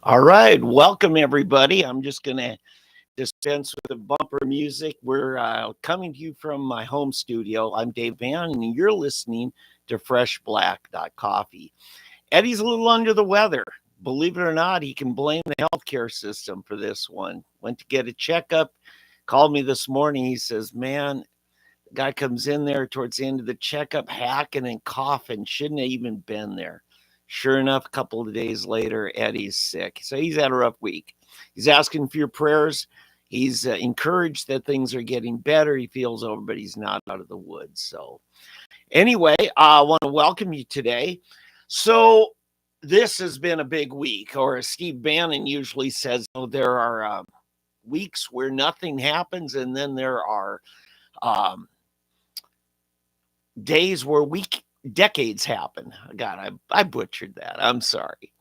All right, welcome everybody. I'm just going to dispense with the bumper music. We're coming to you from my home studio. I'm Dave Van, and you're listening to Fresh Black.Coffee. Eddie's a little under the weather. Believe it or not, he can blame the healthcare system for this one. Went to get a checkup, called me this morning. He says, man, the guy comes in there towards the end of the checkup, hacking and coughing. Shouldn't have even been there. Sure enough, a couple of days later, Eddie's sick. So he's had a rough week. He's asking for your prayers. He's encouraged that things are getting better. He feels over, but he's not out of the woods. So anyway, I want to welcome you today. So this has been a big week, or as Steve Bannon usually says, there are weeks where nothing happens, and then there are um, days where decades happen. God, I butchered that. I'm sorry.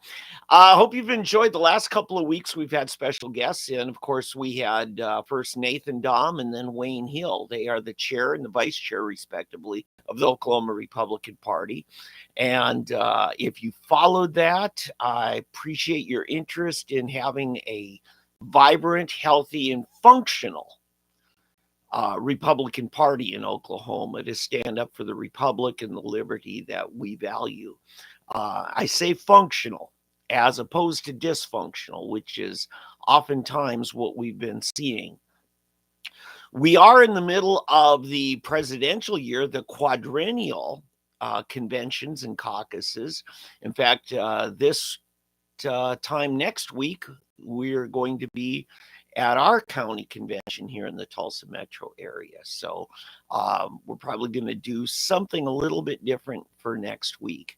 I hope you've enjoyed the last couple of weeks. We've had special guests in. Of course, we had first Nathan Dahm and then Wayne Hill. They are the chair and the vice chair, respectively, of the Oklahoma Republican Party. And if you followed that, I appreciate your interest in having a vibrant, healthy, and functional Republican Party in Oklahoma to stand up for the republic and the liberty that we value. I say functional as opposed to dysfunctional, which is oftentimes what we've been seeing. We are in the middle of the presidential year, the quadrennial conventions and caucuses. In fact, this time next week, we're going to be at our county convention here in the Tulsa metro area. So we're probably going to do something a little bit different for next week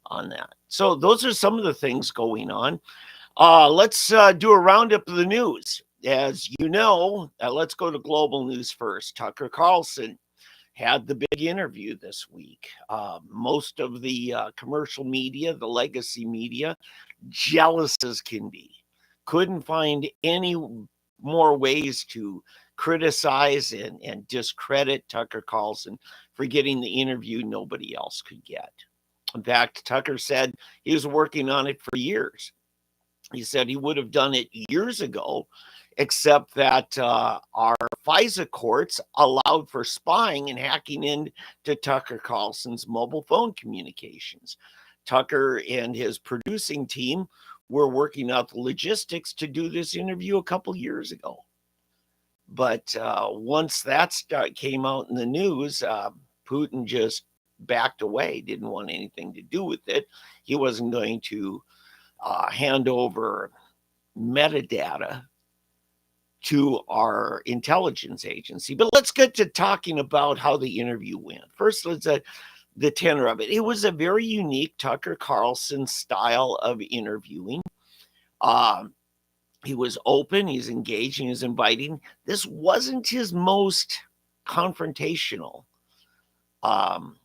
on that. So those are some of the things going on. Let's do a roundup of the news. As you know, let's go to global news first. Tucker Carlson had the big interview this week. Most of the commercial media, the legacy media, jealous as can be. Couldn't find any more ways to criticize and discredit Tucker Carlson for getting the interview nobody else could get. In fact, Tucker said he was working on it for years. He said he would have done it years ago, except that our FISA courts allowed for spying and hacking into Tucker Carlson's mobile phone communications. Tucker and his producing team were working out the logistics to do this interview a couple years ago. But once that came out in the news, Putin just backed away, didn't want anything to do with it. He wasn't going to hand over metadata to our intelligence agency. But let's get to talking about how the interview went. First, let's the tenor of it. It was a very unique Tucker Carlson style of interviewing. He was open, he's engaging, he's inviting. This wasn't his most confrontational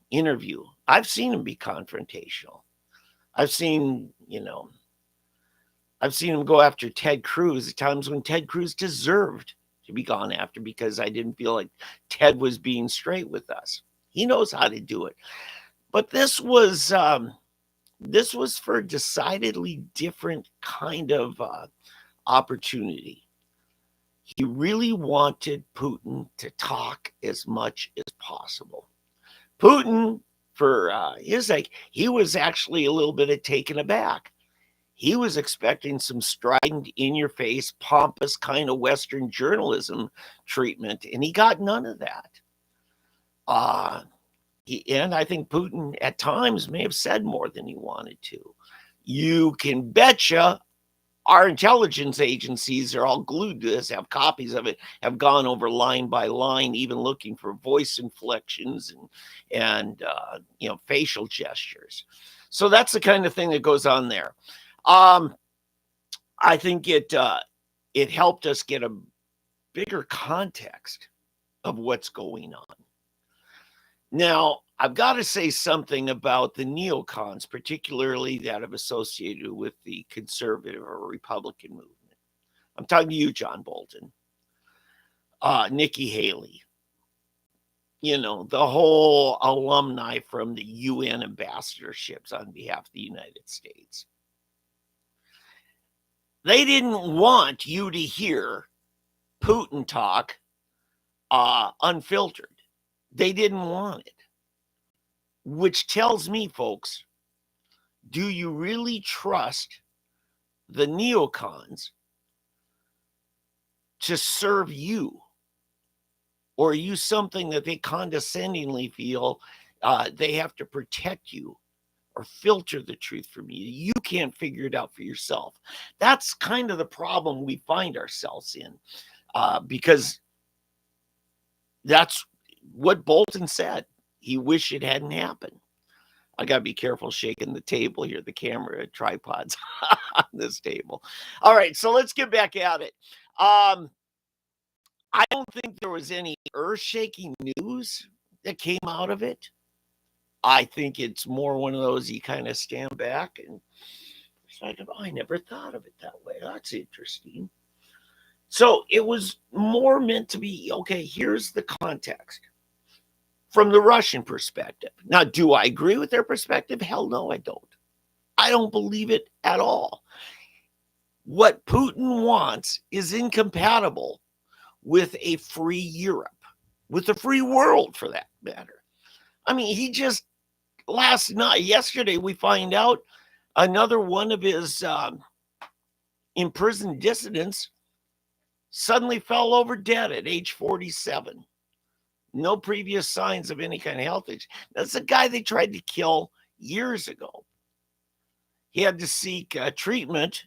interview. I've seen him be confrontational. I've seen him go after Ted Cruz at times when Ted Cruz deserved to be gone after because I didn't feel like Ted was being straight with us. He knows how to do it. But this was for a decidedly different kind of opportunity. He really wanted Putin to talk as much as possible. Putin, for his sake, he was actually a little bit taken aback. He was expecting some strident, in-your-face, pompous kind of Western journalism treatment, and he got none of that. And I think Putin at times may have said more than he wanted to. You can betcha our intelligence agencies are all glued to this, have copies of it, have gone over line by line, even looking for voice inflections and facial gestures. So that's the kind of thing that goes on there. I think it helped us get a bigger context of what's going on. Now, I've got to say something about the neocons, particularly that have associated with the conservative or Republican movement. I'm talking to you, John Bolton, Nikki Haley, the whole alumni from the UN ambassadorships on behalf of the United States. They didn't want you to hear Putin talk unfiltered. They didn't want it, which tells me, folks, do you really trust the neocons to serve you? Or are you something that they condescendingly feel they have to protect you or filter the truth from you? You can't figure it out for yourself. That's kind of the problem we find ourselves in, because that's what Bolton said. He wished it hadn't happened. I got to be careful shaking the table here, the camera tripods on this table. All right, so let's get back at it. I don't think there was any earth-shaking news that came out of it. I think it's more one of those you kind of stand back and it's like, oh, I never thought of it that way. That's interesting. So it was more meant to be, okay, here's the context from the Russian perspective. Now, do I agree with their perspective? Hell no, I don't. I don't believe it at all. What Putin wants is incompatible with a free Europe, with a free world for that matter. I mean, he just yesterday, we find out another one of his imprisoned dissidents suddenly fell over dead at age 47. No previous signs of any kind of health issue. That's a guy they tried to kill years ago. He had to seek treatment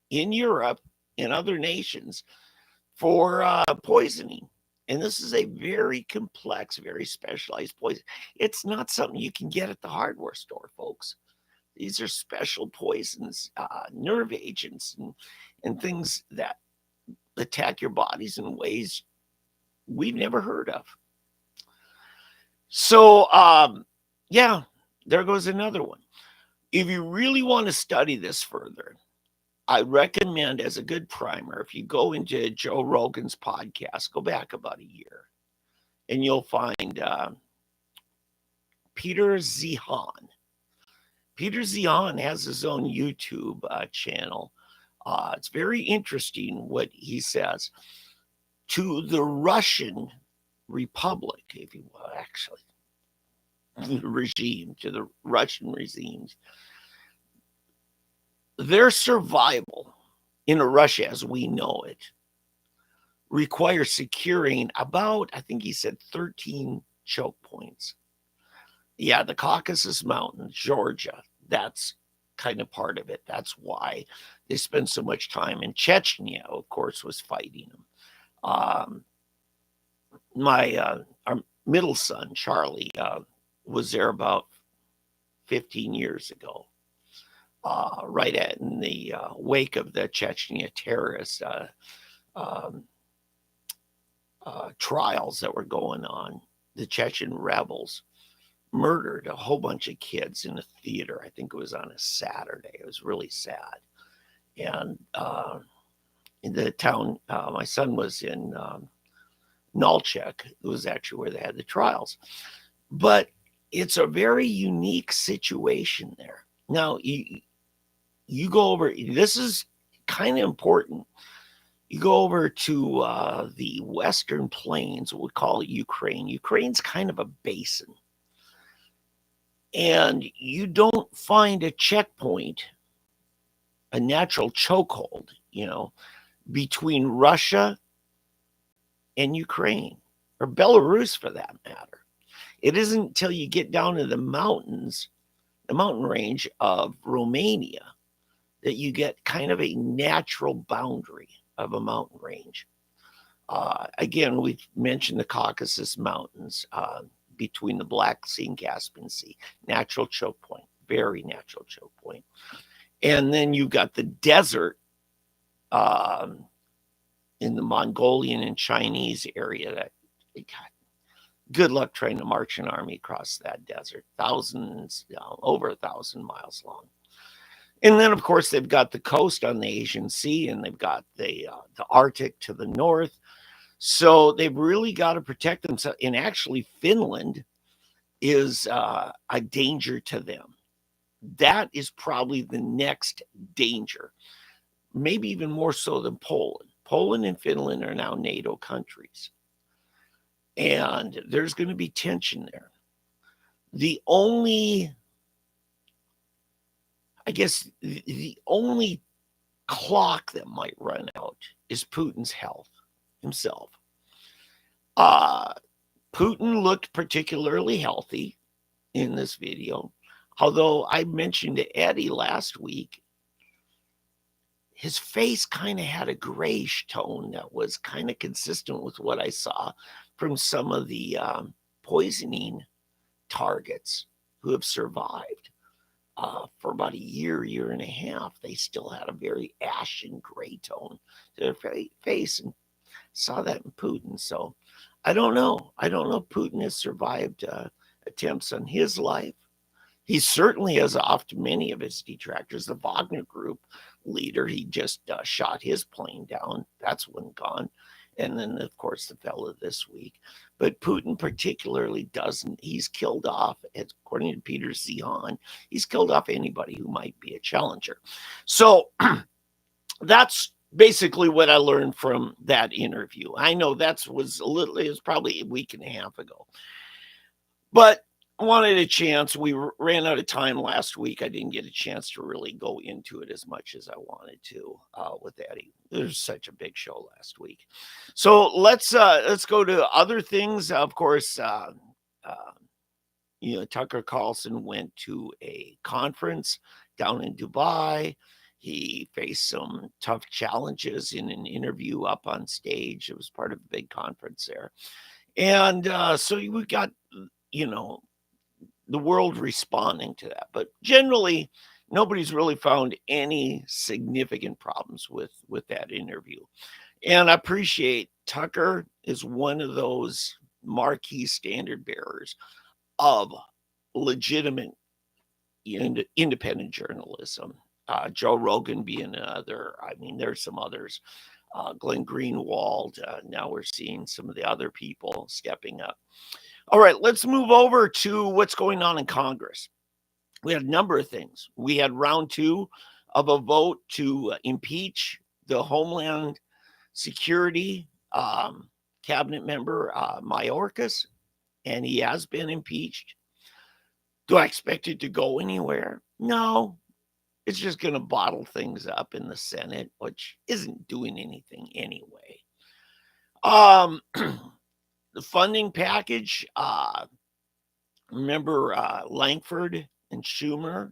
in Europe and other nations for poisoning. And this is a very complex, very specialized poison. It's not something you can get at the hardware store, folks. These are special poisons, nerve agents, and things that attack your bodies in ways we've never heard of. So, yeah, there goes another one. If you really want to study this further, I recommend as a good primer, if you go into Joe Rogan's podcast, go back about a year, and you'll find Peter Zihan. Peter Zihan has his own YouTube channel. It's very interesting what he says. To the Russian Republic, if you will, actually, regime, to the Russian regimes, their survival in Russia as we know it requires securing about, I think he said 13 choke points. Yeah, the Caucasus Mountains, Georgia, that's kind of part of it. That's why they spend so much time in Chechnya, of course, was fighting them. Our middle son, Charlie, was there about 15 years ago, right in the wake of the Chechnya terrorist trials that were going on. The Chechen rebels murdered a whole bunch of kids in a theater. I think it was on a Saturday. It was really sad. And in the town, my son was in Nalchik. It was actually where they had the trials. But it's a very unique situation there. Now, you go over, this is kind of important. You go over to the Western Plains, what we call Ukraine. Ukraine's kind of a basin. And you don't find a checkpoint, a natural chokehold, between Russia and Ukraine, or Belarus for that matter. It isn't until you get down to the mountains, the mountain range of Romania, that you get kind of a natural boundary of a mountain range. Again, we've mentioned the Caucasus Mountains between the Black Sea and Caspian Sea. Natural choke point, very natural choke point. And then you've got the desert in the Mongolian and Chinese area. That God, good luck trying to march an army across that desert. Thousands, over 1,000 miles long. And then, of course, they've got the coast on the Asian Sea, and they've got the Arctic to the north. So they've really got to protect themselves. And actually, Finland is a danger to them. That is probably the next danger. maybe even more so than Poland. Poland and Finland are now NATO countries. And there's going to be tension there. The only, I guess, the only clock that might run out is Putin's health himself. Uh, Putin looked particularly healthy in this video. Although I mentioned to Eddie last week, his face kind of had a grayish tone that was kind of consistent with what I saw from some of the poisoning targets who have survived for about a year and a half. They still had a very ashen gray tone to their face, and saw that in Putin. So I don't know. I don't know if Putin has survived attempts on his life. He certainly has offed many of his detractors. The Wagner Group leader, he just shot his plane down. That's one gone. And then, of course, the fellow this week. But Putin particularly doesn't. He's killed off, according to Peter Zihan, he's killed off anybody who might be a challenger. So that's basically what I learned from that interview. I know it was probably a week and a half ago. But I wanted a chance. We ran out of time last week. I didn't get a chance to really go into it as much as I wanted to with Eddie. There's such a big show last week. So let's go to other things. Of course, Tucker Carlson went to a conference down in Dubai. He faced some tough challenges in an interview up on stage. It was part of a big conference there. And so we got, the world responding to that. But generally, nobody's really found any significant problems with that interview. And I appreciate Tucker is one of those marquee standard bearers of legitimate independent journalism. Joe Rogan being another. I mean, there's some others. Glenn Greenwald. Now we're seeing some of the other people stepping up. All right, let's move over to what's going on in Congress. We had a number of things. We had round 2 of a vote to impeach the Homeland Security cabinet member, Mayorkas, and he has been impeached. Do I expect it to go anywhere? No. It's just going to bottle things up in the Senate, which isn't doing anything anyway. The funding package, remember Langford and Schumer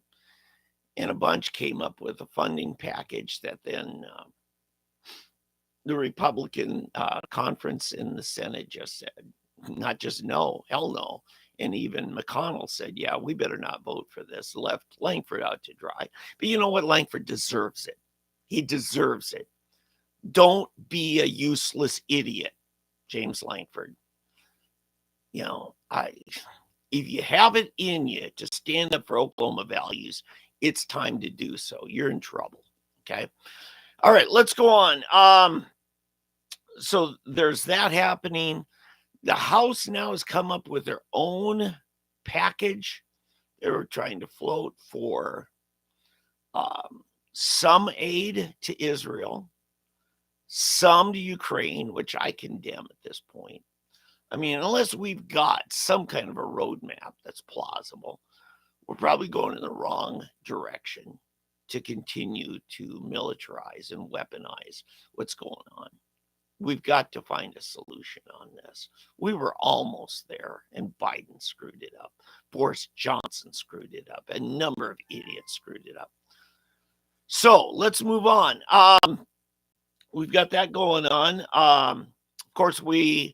and a bunch came up with a funding package that then the Republican conference in the Senate just said, not just no, hell no. And even McConnell said, yeah, we better not vote for this. Left Langford out to dry. But you know what? Langford deserves it. He deserves it. Don't be a useless idiot, James Langford. If you have it in you to stand up for Oklahoma values, it's time to do so. You're in trouble. Okay. All right, let's go on. So there's that happening. The House now has come up with their own package. They were trying to float for some aid to Israel, some to Ukraine, which I condemn at this point. I mean, unless we've got some kind of a roadmap that's plausible, we're probably going in the wrong direction to continue to militarize and weaponize what's going on. We've got to find a solution on this. We were almost there, and Biden screwed it up. Boris Johnson screwed it up. A number of idiots screwed it up. So let's move on. We've got that going on. Of course, the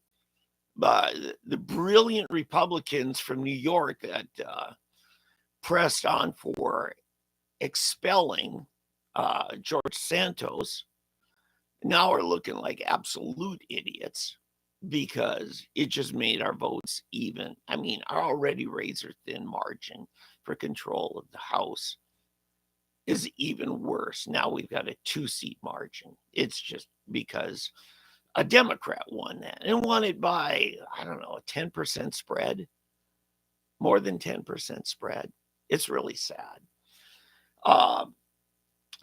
brilliant Republicans from New York that pressed on for expelling George Santos now are looking like absolute idiots because it just made our votes even. I mean, our already razor thin margin for control of the House is even worse. Now we've got a 2-seat margin. It's just because a Democrat won that and won it by, I don't know, a 10% spread, more than 10% spread. It's really sad.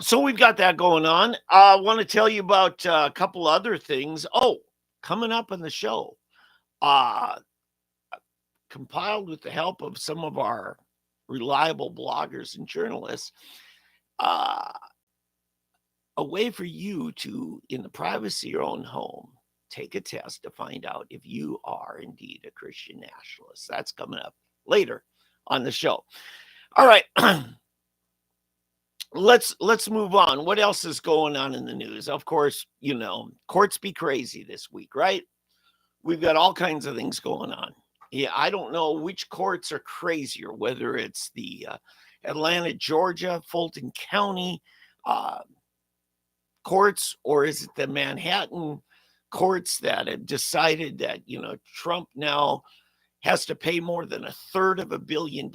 So we've got that going on. I want to tell you about a couple other things. Oh, coming up on the show, uh, compiled with the help of some of our reliable bloggers and journalists, uh, a way for you to, in the privacy of your own home, take a test to find out if you are indeed a Christian nationalist. That's coming up later on the show. All right. Let's move on. What else is going on in the news? Of course, courts be crazy this week, right? We've got all kinds of things going on. Yeah, I don't know which courts are crazier, whether it's the Atlanta, Georgia, Fulton County uh, courts, or is it the Manhattan courts that have decided that, Trump now has to pay more than a third of $1 billion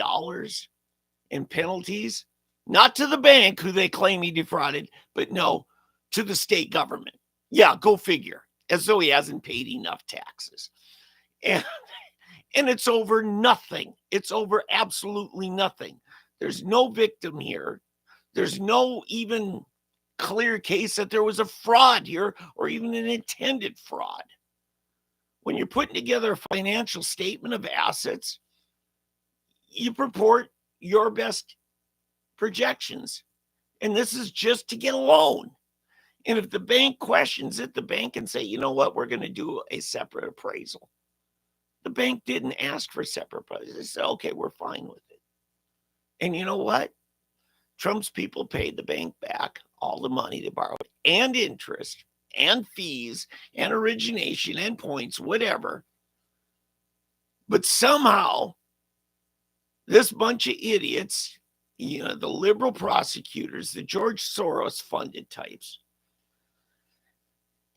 in penalties, not to the bank who they claim he defrauded, but no, to the state government. Yeah, go figure. As though he hasn't paid enough taxes. And, and it's over nothing. It's over absolutely nothing. There's no victim here. There's no even clear case that there was a fraud here or even an intended fraud. When you're putting together a financial statement of assets, you purport your best projections. And this is just to get a loan. And if the bank questions it, the bank can say, you know what, we're going to do a separate appraisal. The bank didn't ask for separate appraisal. They said, okay, we're fine with it. And you know what? Trump's people paid the bank back all the money they borrowed and interest and fees and origination and points, whatever. But somehow, this bunch of idiots, the liberal prosecutors, the George Soros funded types,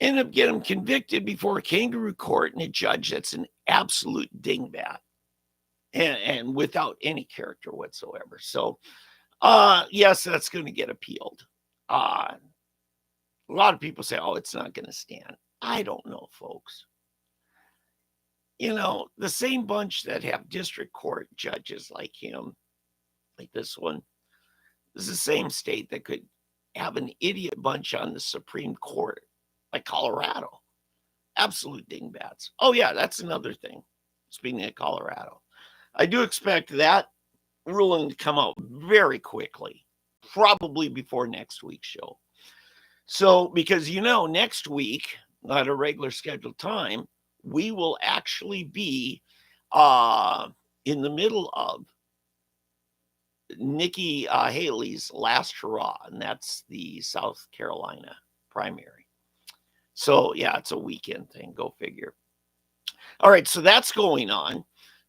end up getting them convicted before a kangaroo court and a judge that's an absolute dingbat and without any character whatsoever. So, yes, that's going to get appealed. A lot of people say, oh, it's not going to stand. I don't know, folks. The same bunch that have district court judges like him, like this one, is the same state that could have an idiot bunch on the Supreme Court, like Colorado. Absolute dingbats. Oh, yeah, that's another thing. Speaking of Colorado, I do expect that ruling to come out very quickly, probably before next week's show. So, because next week at a regular scheduled time, we will actually be in the middle of Nikki Haley's last hurrah, and that's the South Carolina primary. So, yeah, it's a weekend thing. Go figure. All right, so that's going on.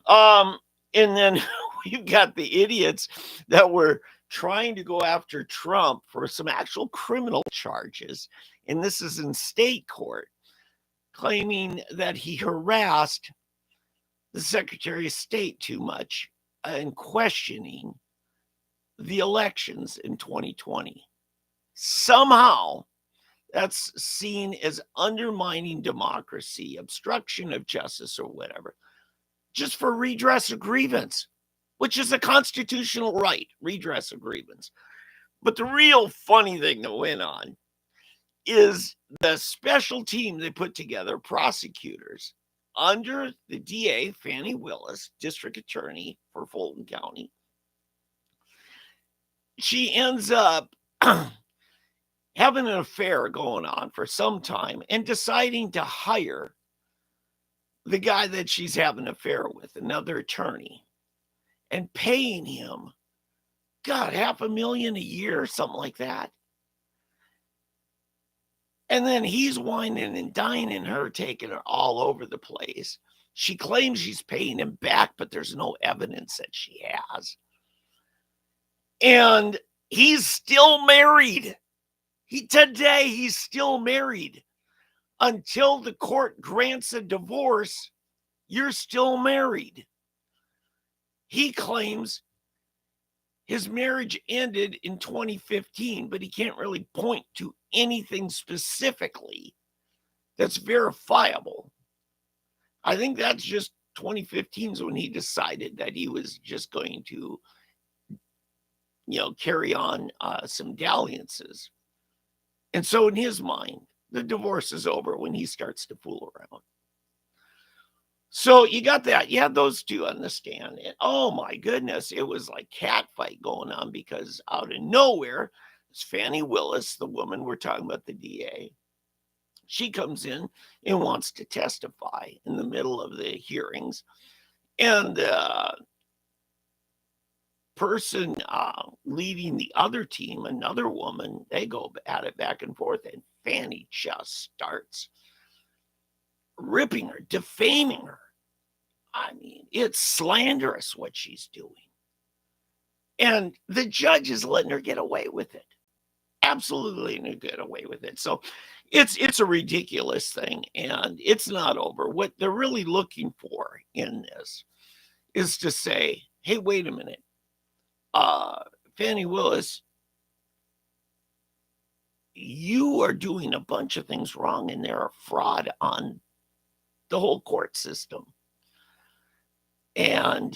And then we've got the idiots that were trying to go after Trump for some actual criminal charges. And this is in state court, claiming that he harassed the Secretary of State too much and questioning the elections in 2020. Somehow, that's seen as undermining democracy, obstruction of justice, or whatever, just for redress of grievance, which is a constitutional right, redress of grievance. But the real funny thing that went on is the special team they put together, prosecutors, under the DA, Fannie Willis, district attorney for Fulton County. She ends up having an affair going on for some time and deciding to hire the guy that she's having an affair with, another attorney, and paying him, God, $500,000 a year or something like that. And then he's whining and dining her, taking her all over the place. She claims she's paying him back, but there's no evidence that she has. And he's still married. Today he's still married. Until the court grants a divorce, you're still married. He claims his marriage ended in 2015, but he can't really point to anything specifically that's verifiable. I think that's just 2015 is when he decided that he was just going to carry on some dalliances. And so in his mind, the divorce is over when he starts to fool around. So you got that. You had those two on the stand. And oh my goodness, it was like cat fight going on because out of nowhere, it's Fannie Willis, the woman we're talking about, the DA. She comes in and wants to testify in the middle of the hearings. And the person leading the other team, another woman, they go at it back and forth. And Fannie just starts ripping her, defaming her. I mean, it's slanderous what she's doing. And the judge is letting her get away with it. Absolutely letting her get away with it. So it's a ridiculous thing, and it's not over. What they're really looking for in this is to say, hey, wait a minute. Fannie Willis, you are doing a bunch of things wrong, and they're a fraud on the whole court system. And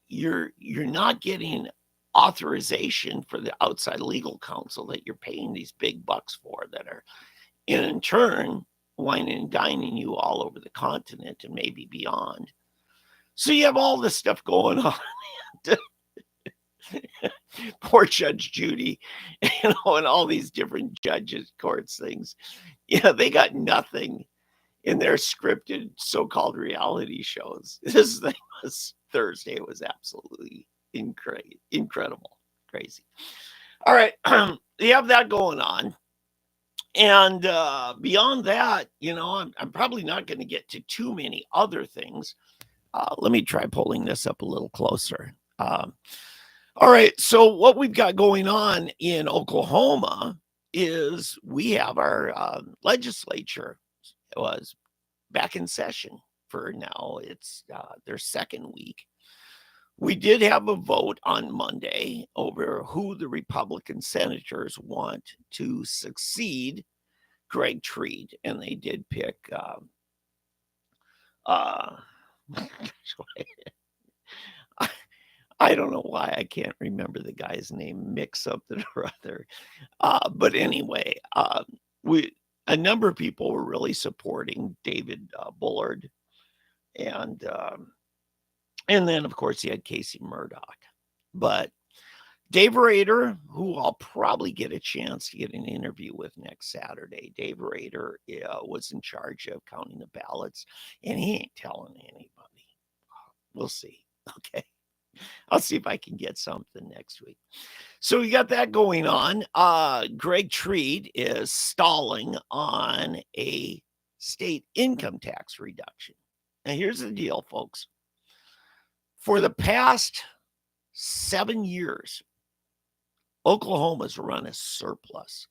you're not getting authorization for the outside legal counsel that you're paying these big bucks for, that are in turn wining and dining you all over the continent and maybe beyond. So you have all this stuff going on. Poor Judge Judy, and all these different judges, courts, things. Yeah, they got nothing in their scripted so-called reality shows. This thing was Thursday. It was absolutely incredible, crazy. All right, you have that going on. And beyond that, I'm probably not going to get to too many other things. Let me try pulling this up a little closer. All right, so what we've got going on in Oklahoma is we have our legislature was back in session for now. It's their second week. We did have a vote on Monday over who the Republican senators want to succeed Greg Treat, and they did pick I don't know why I can't remember the guy's name, mix something or other. But anyway, a number of people were really supporting David Bullard, and then of course you had Casey Murdoch. But Dave Rader, who I'll probably get a chance to get an interview with next Saturday. Dave Rader was in charge of counting the ballots, and he ain't telling anybody. We'll see. Okay. I'll see if I can get something next week. So we got that going on. Greg Treat is stalling on a state income tax reduction. Now, here's the deal, folks. For the past 7 years, Oklahoma's run a surplus.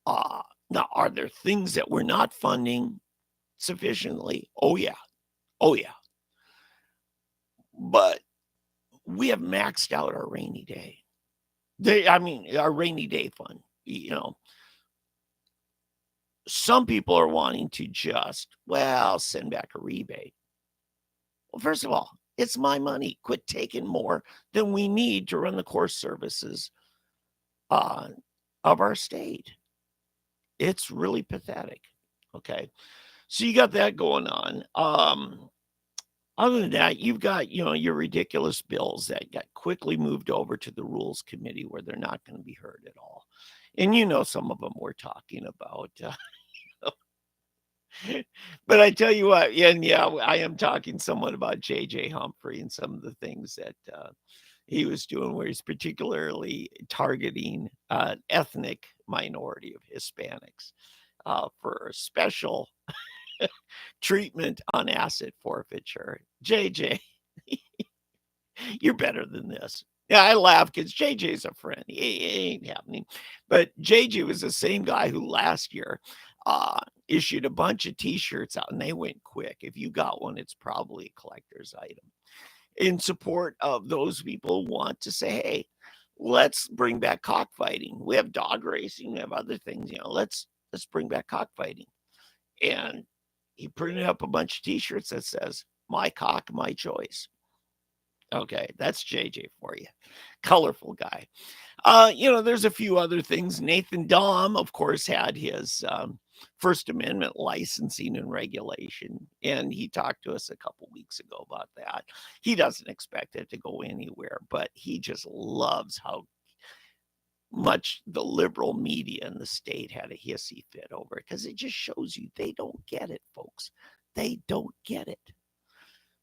Now, are there things that we're not funding sufficiently? Oh, yeah. But we have maxed out our rainy day. Our rainy day fund. Some people are wanting to just, send back a rebate. Well, first of all, it's my money. Quit taking more than we need to run the core services of our state. It's really pathetic. Okay. So you got that going on. Other than that, you've got, your ridiculous bills that got quickly moved over to the Rules Committee where they're not going to be heard at all. And some of them we're talking about. But I tell you what, I am talking somewhat about J.J. Humphrey and some of the things that he was doing, where he's particularly targeting an ethnic minority of Hispanics for special treatment on asset forfeiture. JJ, you're better than this. Yeah, I laugh because JJ's a friend. It ain't happening. But JJ was the same guy who last year issued a bunch of T-shirts out, and they went quick. If you got one, it's probably a collector's item. In support of those people who want to say, hey, let's bring back cockfighting. We have dog racing. We have other things. Let's bring back cockfighting. And he printed up a bunch of T-shirts that says, my cock, my choice. Okay, that's JJ for you. Colorful guy. There's a few other things. Nathan Dahm, of course, had his First Amendment licensing and regulation, and he talked to us a couple weeks ago about that. He doesn't expect it to go anywhere, but he just loves how much the liberal media in the state had a hissy fit over it because it just shows you they don't get it, folks. They don't get it.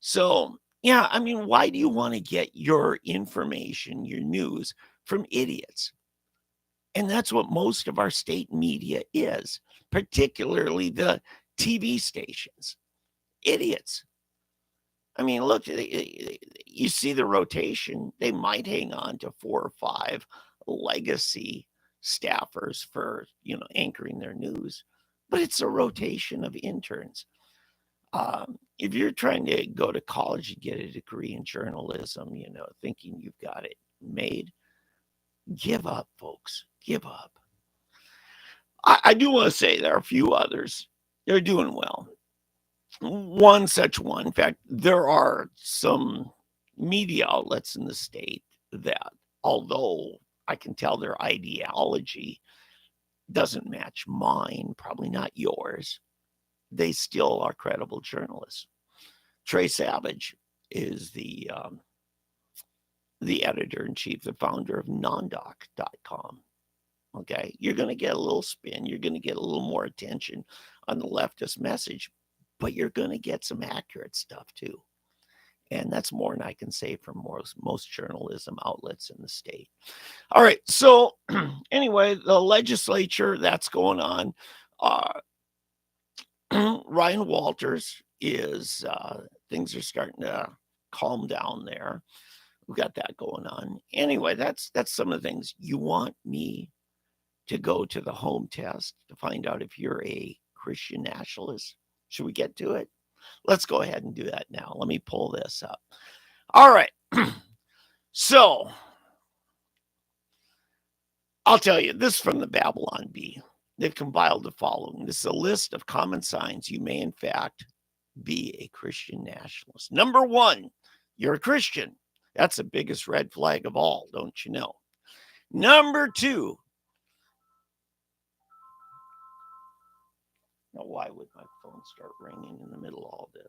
So, yeah, I mean, why do you want to get your information, your news from idiots? And that's what most of our state media is, particularly the TV stations. Idiots. I mean, look, you see the rotation. They might hang on to 4 or 5 legacy staffers for, anchoring their news, but it's a rotation of interns. If you're trying to go to college and get a degree in journalism, thinking you've got it made, give up, folks. Give up. I do want to say there are a few others. They're doing well. One such one, in fact, there are some media outlets in the state that, although I can tell their ideology doesn't match mine, probably not yours, they still are credible journalists. Trey Savage is the editor-in-chief, the founder of nondoc.com. Okay, you're going to get a little spin. You're going to get a little more attention on the leftist message, but you're going to get some accurate stuff too. And that's more than I can say for most journalism outlets in the state. All right, so anyway, the legislature, that's going on. Ryan Walters is, things are starting to calm down there. We've got that going on. Anyway, that's some of the things. You want me to go to the home test to find out if you're a Christian nationalist? Should we get to it? Let's go ahead and do that now. Let me pull this up. All right. So I'll tell you, this is from the Babylon Bee. They've compiled the following. This is a list of common signs you may, in fact, be a Christian nationalist. Number 1, you're a Christian. That's the biggest red flag of all, don't you know? Number 2. Now, why would my phone start ringing in the middle of all this?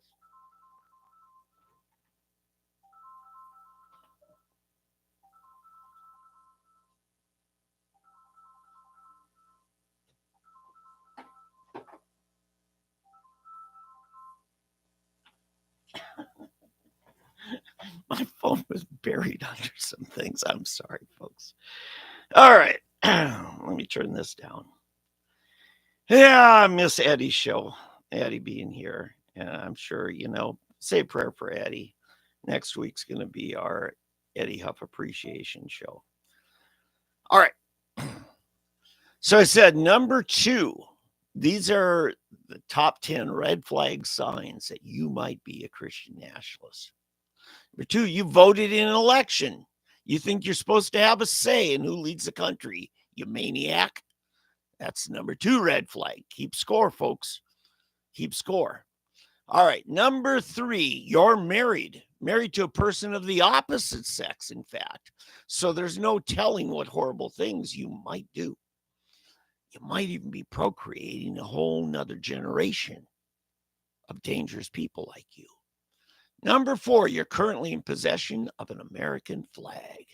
My phone was buried under some things. I'm sorry, folks. All right. Let me turn this down. Yeah, I miss Eddie's show. Eddie being here. And I'm sure, say a prayer for Eddie. Next week's going to be our Eddie Huff Appreciation Show. All right. So I said number 2. These are the top 10 red flag signs that you might be a Christian nationalist. Number 2, you voted in an election. You think you're supposed to have a say in who leads the country, you maniac. That's number 2 red flag. Keep score, folks. Keep score. All right. Number 3, you're married to a person of the opposite sex, in fact. So there's no telling what horrible things you might do. You might even be procreating a whole nother generation of dangerous people like you. Number 4, you're currently in possession of an American flag.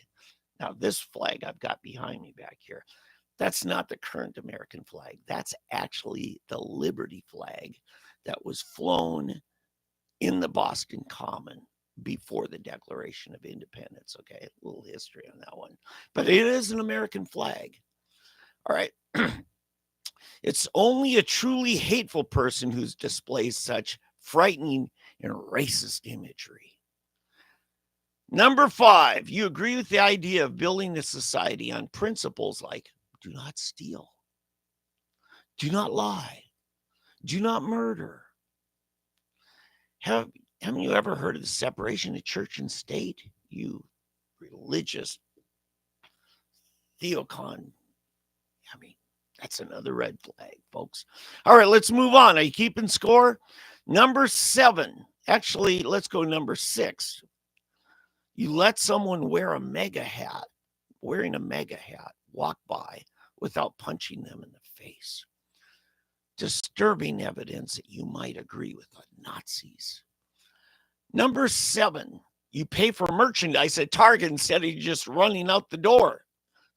Now, this flag I've got behind me back here, that's not the current American flag. That's actually the Liberty flag that was flown in the Boston Common before the Declaration of Independence. Okay, a little history on that one. But it is an American flag. All right. It's only a truly hateful person who displays such frightening and racist imagery. Number 5, you agree with the idea of building a society on principles like do not steal, do not lie, do not murder. Haven't you ever heard of the separation of church and state? You religious theocon. I mean, that's another red flag, folks. All right, let's move on. Are you keeping score? Number 7. Actually, let's go number 6. You let someone wearing a mega hat, walk by without punching them in the face. Disturbing evidence that you might agree with the Nazis. Number 7, you pay for merchandise at Target instead of just running out the door.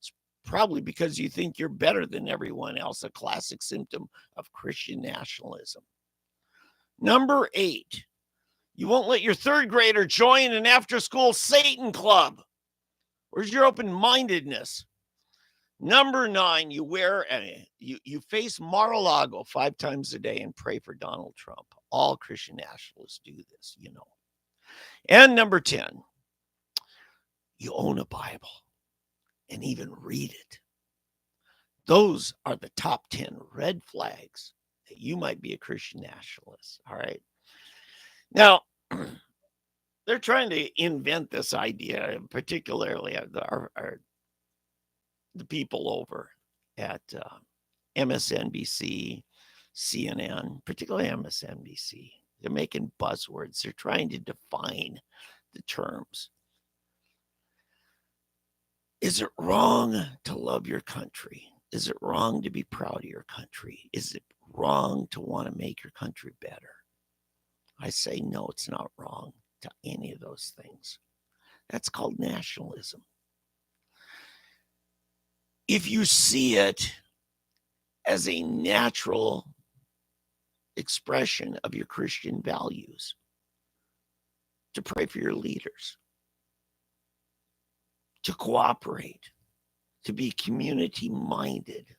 It's probably because you think you're better than everyone else, a classic symptom of Christian nationalism. Number 8, you won't let your third grader join an after-school Satan club. Where's your open-mindedness? Number 9, you face Mar-a-Lago 5 times a day and pray for Donald Trump. All Christian nationalists do this, you know. And number 10, you own a Bible and even read it. Those are the top 10 red flags that you might be a Christian nationalist. All right. Now, they're trying to invent this idea, particularly the people over at MSNBC, CNN, particularly MSNBC. They're making buzzwords. They're trying to define the terms. Is it wrong to love your country? Is it wrong to be proud of your country? Is it wrong to want to make your country better? I say no, it's not wrong to any of those things. That's called nationalism. If you see it as a natural expression of your Christian values, to pray for your leaders, to cooperate, to be community-minded.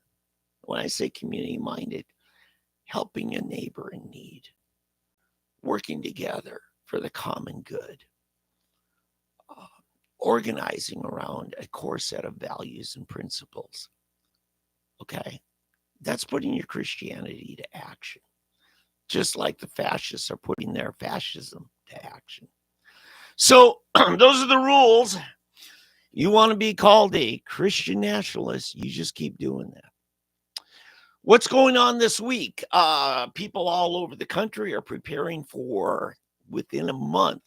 When I say community-minded, helping a neighbor in need, working together for the common good, organizing around a core set of values and principles. Okay? That's putting your Christianity to action, just like the fascists are putting their fascism to action. So those are the rules. You want to be called a Christian nationalist, you just keep doing that. What's going on this week? People all over the country are preparing for, within a month,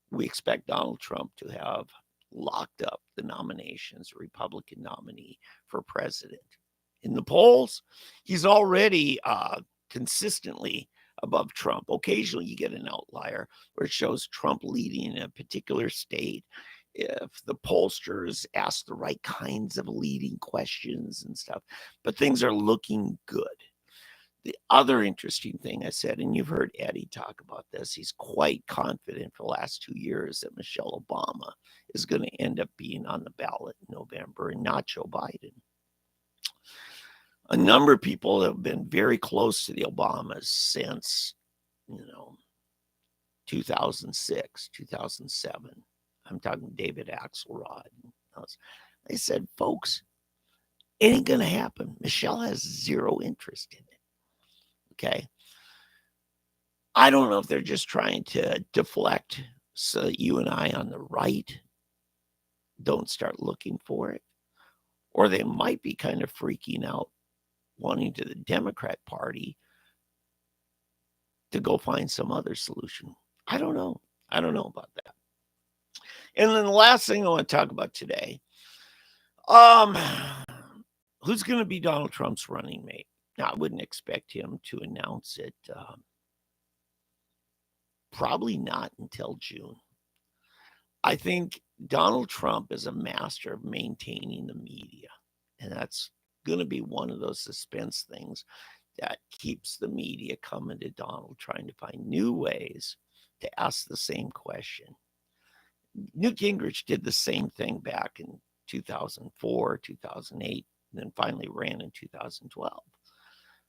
we expect Donald Trump to have locked up the nominations, Republican nominee for president. In the polls, he's already consistently above Trump. Occasionally you get an outlier where it shows Trump leading in a particular state if the pollsters ask the right kinds of leading questions and stuff. But things are looking good. The other interesting thing I said, and you've heard Eddie talk about this, he's quite confident for the last 2 years that Michelle Obama is going to end up being on the ballot in November and not Joe Biden. A number of people have been very close to the Obamas since, 2006, 2007. I'm talking David Axelrod. They said, folks, it ain't going to happen. Michelle has zero interest in it. Okay. I don't know if they're just trying to deflect so that you and I on the right don't start looking for it, or they might be kind of freaking out, wanting to the Democrat Party to go find some other solution. I don't know. I don't know about that. And then the last thing I want to talk about today, who's going to be Donald Trump's running mate? Now, I wouldn't expect him to announce it. Probably not until June. I think Donald Trump is a master of maintaining the media. And that's going to be one of those suspense things that keeps the media coming to Donald, trying to find new ways to ask the same question. Newt Gingrich did the same thing back in 2004, 2008, and then finally ran in 2012.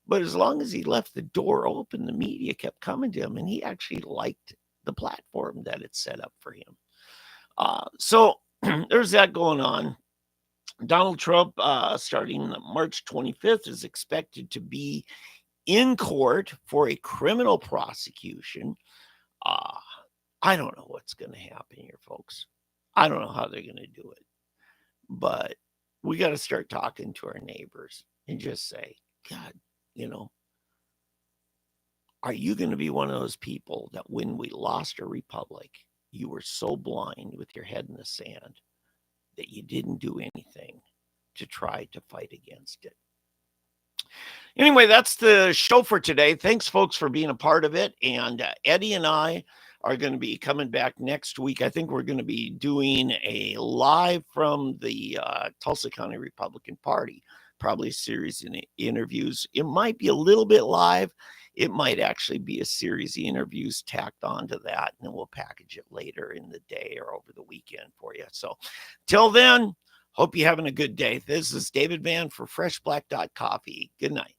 But as long as he left the door open, the media kept coming to him, and he actually liked the platform that it set up for him. So there's that going on. Donald Trump, starting March 25th, is expected to be in court for a criminal prosecution. I don't know what's going to happen here, folks. I don't know how they're going to do it. But we got to start talking to our neighbors and just say, God, are you going to be one of those people that when we lost a republic you were so blind with your head in the sand that you didn't do anything to try to fight against it. Anyway, that's the show for today. Thanks, folks, for being a part of it. And Eddie and I are going to be coming back next week. I think we're going to be doing a live from the Tulsa County Republican Party, probably a series of interviews. It might be a little bit live. It might actually be a series of interviews tacked onto that, and then we'll package it later in the day or over the weekend for you. So till then, hope you're having a good day. This is David Van for Fresh Black.Coffee. Good night.